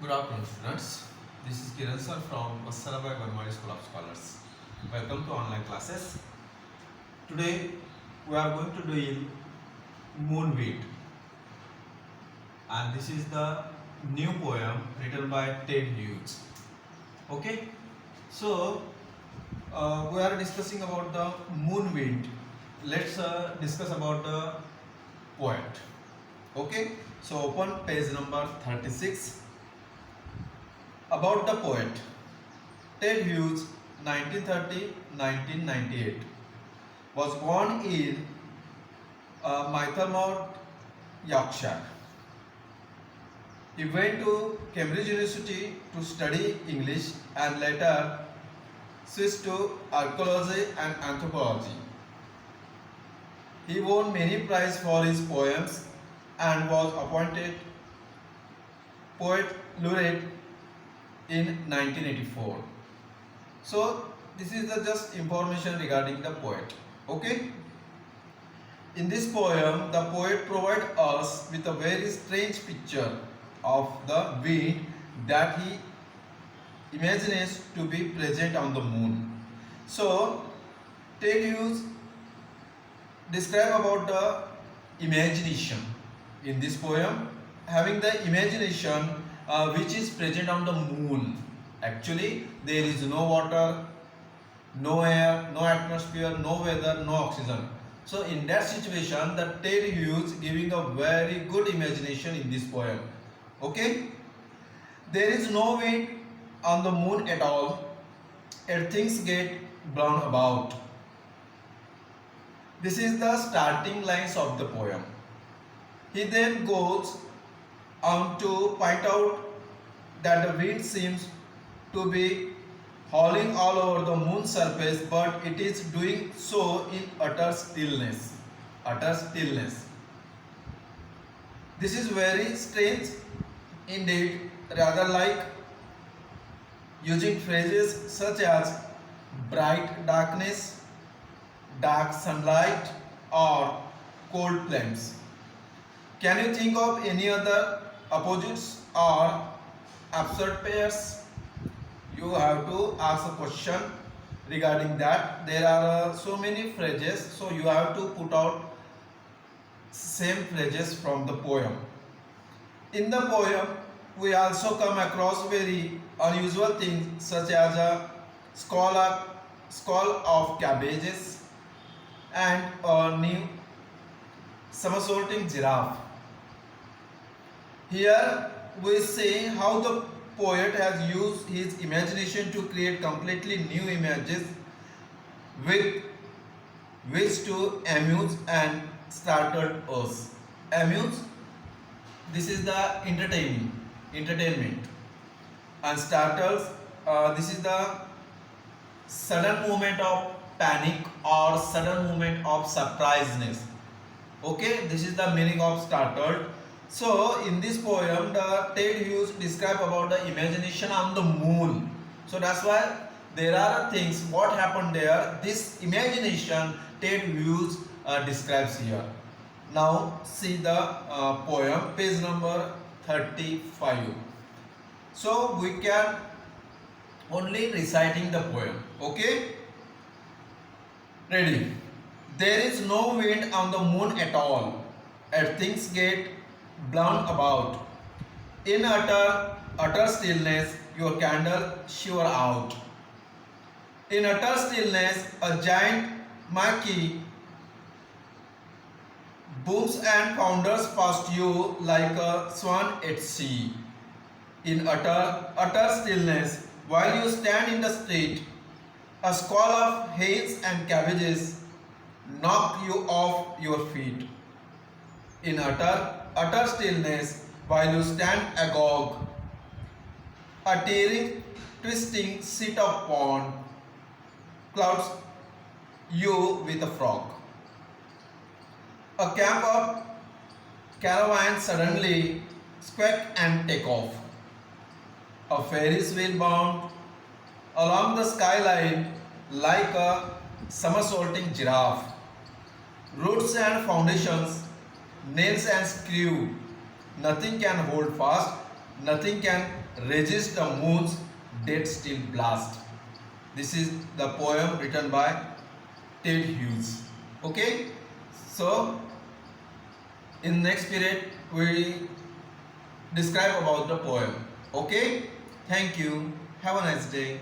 Good afternoon, students. This is Kiran sir from Vassarabai Barmani School of Scholars. Welcome to online classes. Today we are going to do in Moonweed, and this is the new poem written by Ted Hughes. Okay, so we are discussing about the Moonweed. Let's discuss about the poet. Okay, so open page number 36. About the poet, Ted Hughes, 1930-1998, was born in Mythermore, Yorkshire. He went to Cambridge University to study English and later switched to archaeology and anthropology. He won many prizes for his poems and was appointed poet laureate in 1984. So this is the just information regarding the poet. Okay, in this poem the poet provides us with a very strange picture of the wind that he imagines to be present on the moon. So Ted Hughes describe about the imagination in this poem, having the imagination which is present on the moon. Actually, there is no water, no air, no atmosphere, no weather, no oxygen. So in that situation, the Ted Hughes giving a very good imagination in this poem. Okay, there is no wind on the moon at all, and things get blown about. This is the starting lines of the poem. He then goes on to point out that the wind seems to be howling all over the moon's surface, but it is doing so in utter stillness. Utter stillness. This is very strange indeed, rather like using phrases such as bright darkness, dark sunlight, or cold flames. Can you think of any other opposites or absurd pairs? You have to ask a question regarding that. There are so many phrases, so you have to put out same phrases from the poem. In the poem, we also come across very unusual things such as a skull of cabbages and a new somersaulting giraffe. Here we see how the poet has used his imagination to create completely new images with which to amuse and startle us. Amuse, this is the entertainment, and startles, this is the sudden moment of panic or sudden moment of surpriseness. Okay, this is the meaning of startled. So in this poem, the Ted Hughes describe about the imagination on the moon. So that's why there are things what happened there. This imagination Ted Hughes describes here. Now see the poem, page number 35. So we can only reciting the poem. Okay, ready. There is no wind on the moon at all, and things get blown about. In utter stillness, your candle shiver out. In utter stillness, a giant marquee booms and founders past you like a swan at sea. In utter stillness, while you stand in the street, a squall of hails and cabbages knock you off your feet. In utter stillness, while you stand agog, a tearing, twisting sheet of pond clouds you with a frog. A camp of caravans suddenly squawk and take off. A Ferris wheel bound along the skyline like a somersaulting giraffe. Roots and foundations, nails and screw, nothing can hold fast, nothing can resist the moon's dead still blast. This is the poem written by Ted Hughes. Okay, so in next period we describe about the poem. Okay, thank you, have a nice day.